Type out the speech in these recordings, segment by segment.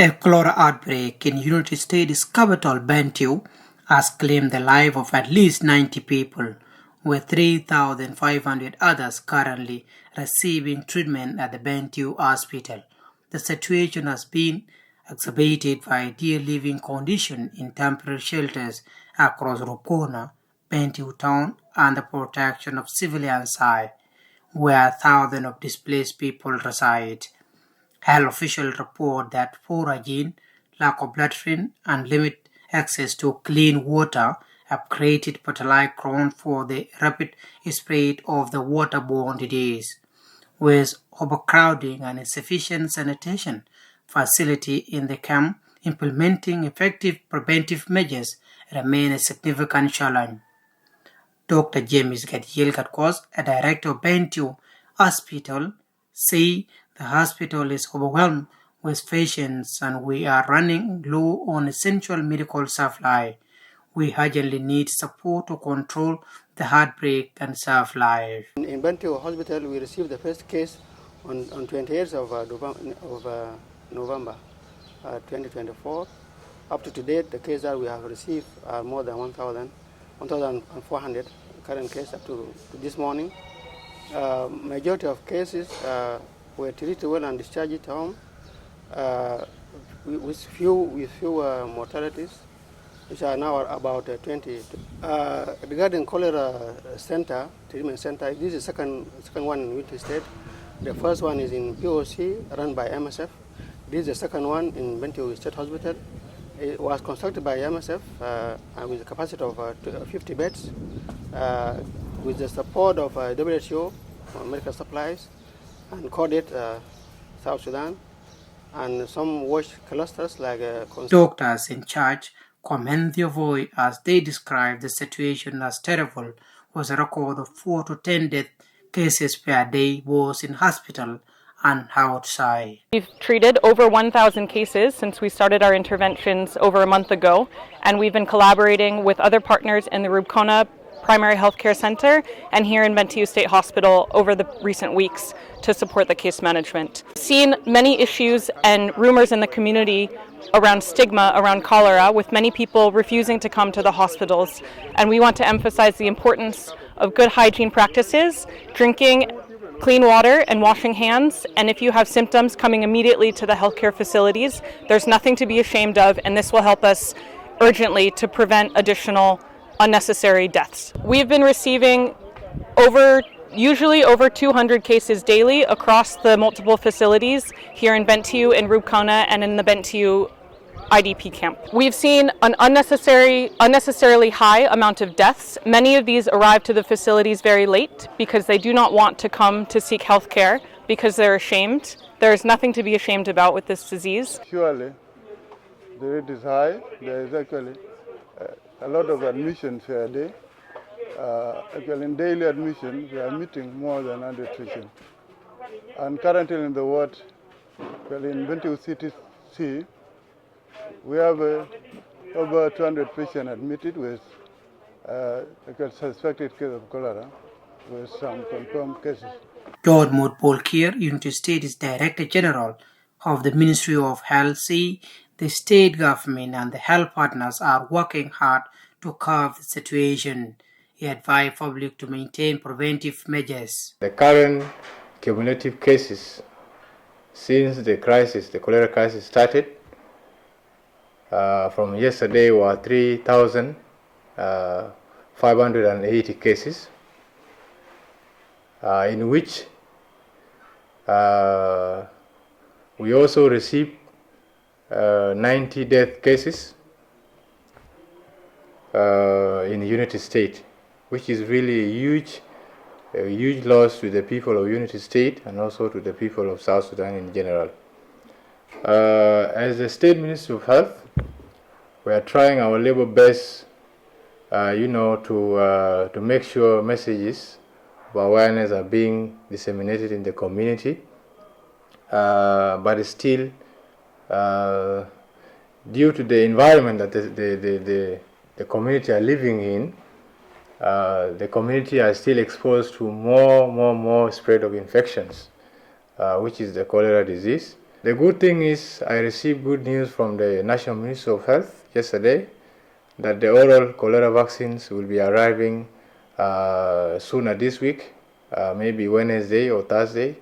A cholera outbreak in United States capital Bentiu has claimed the life of at least 90 people, with 3,500 others currently receiving treatment at the Bentiu hospital. The situation has been exacerbated by dear living conditions in temporary shelters across Rukona, Bentiu town, and the protection of civilians side, where thousands of displaced people reside. Health officials report that poor hygiene, lack of latrine, and limited access to clean water have created fertile ground for the rapid spread of the waterborne disease, with overcrowding and insufficient sanitation facility in the camp. Implementing effective preventive measures remain a significant challenge. Dr. James Gadiel Gatkos, a director of Bentiu Hospital, say the hospital is overwhelmed with patients and we are running low on essential medical supply. We urgently need support to control the outbreak and save lives. In Bentiu Hospital, we received the first case on 28th of November 2024. Up to date, the cases that we have received are more than 1,400 current cases up to this morning. Majority of cases were treated well and discharged home with few mortalities, which are now about 20. Regarding cholera treatment center, this is the second one in United States. The first one is in POC, run by MSF. This is the second one in Bentiu State Hospital. It was constructed by MSF with a capacity of 50 beds, with the support of WHO, medical supplies, and CODIT, South Sudan, and some WASH clusters like... Doctors in charge comment the avoid as they describe the situation as terrible, with a record of 4 to 10 death cases per day both in hospital and outside. We've treated over 1,000 cases since we started our interventions over a month ago, and we've been collaborating with other partners in the Rubicona Primary Healthcare Center and here in Bentiu State Hospital over the recent weeks to support the case management. We've seen many issues and rumors in the community around stigma around cholera, with many people refusing to come to the hospitals, and we want to emphasize the importance of good hygiene practices, drinking clean water and washing hands, and if you have symptoms, coming immediately to the healthcare facilities. There's nothing to be ashamed of, and this will help us urgently to prevent additional unnecessary deaths. We've been receiving usually over 200 cases daily across the multiple facilities here in Bentiu, in Rubicona, and in the Bentiu IDP camp. We've seen an unnecessarily high amount of deaths. Many of these arrive to the facilities very late because they do not want to come to seek health care because they're ashamed. There is nothing to be ashamed about with this disease. Surely, the rate is high. There is actually a lot of admissions per day. Actually, in daily admissions, we are meeting more than 100 patients. And currently in the ward, in Bentiu CTC, we have over 200 patients admitted with a suspected case of cholera, with some confirmed cases. George Polkier, United States Director General of the Ministry of Health, say the state government and the health partners are working hard to curb the situation. He advised public to maintain preventive measures. The current cumulative cases since the cholera crisis started, from yesterday were 3,580 cases, in which we also received 90 death cases in the United States, which is really a huge loss to the people of United States and also to the people of South Sudan in general. As the State Ministry of Health, we are trying our level best, to make sure messages of awareness are being disseminated in the community. But still, due to the environment that the community are living in, the community are still exposed to more spread of infections, which is the cholera disease. The good thing is I received good news from the National Ministry of Health yesterday that the oral cholera vaccines will be arriving sooner this week, maybe Wednesday or Thursday.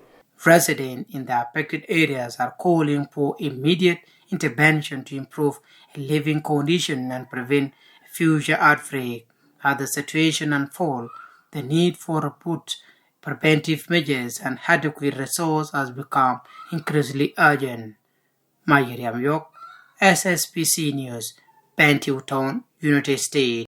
Residents in the affected areas are calling for immediate intervention to improve living conditions and prevent future outbreak. As the situation unfolds, the need for robust preventive measures and adequate resources has become increasingly urgent. Mayuriam Yok, SSPC News, Bentiu Town, United States.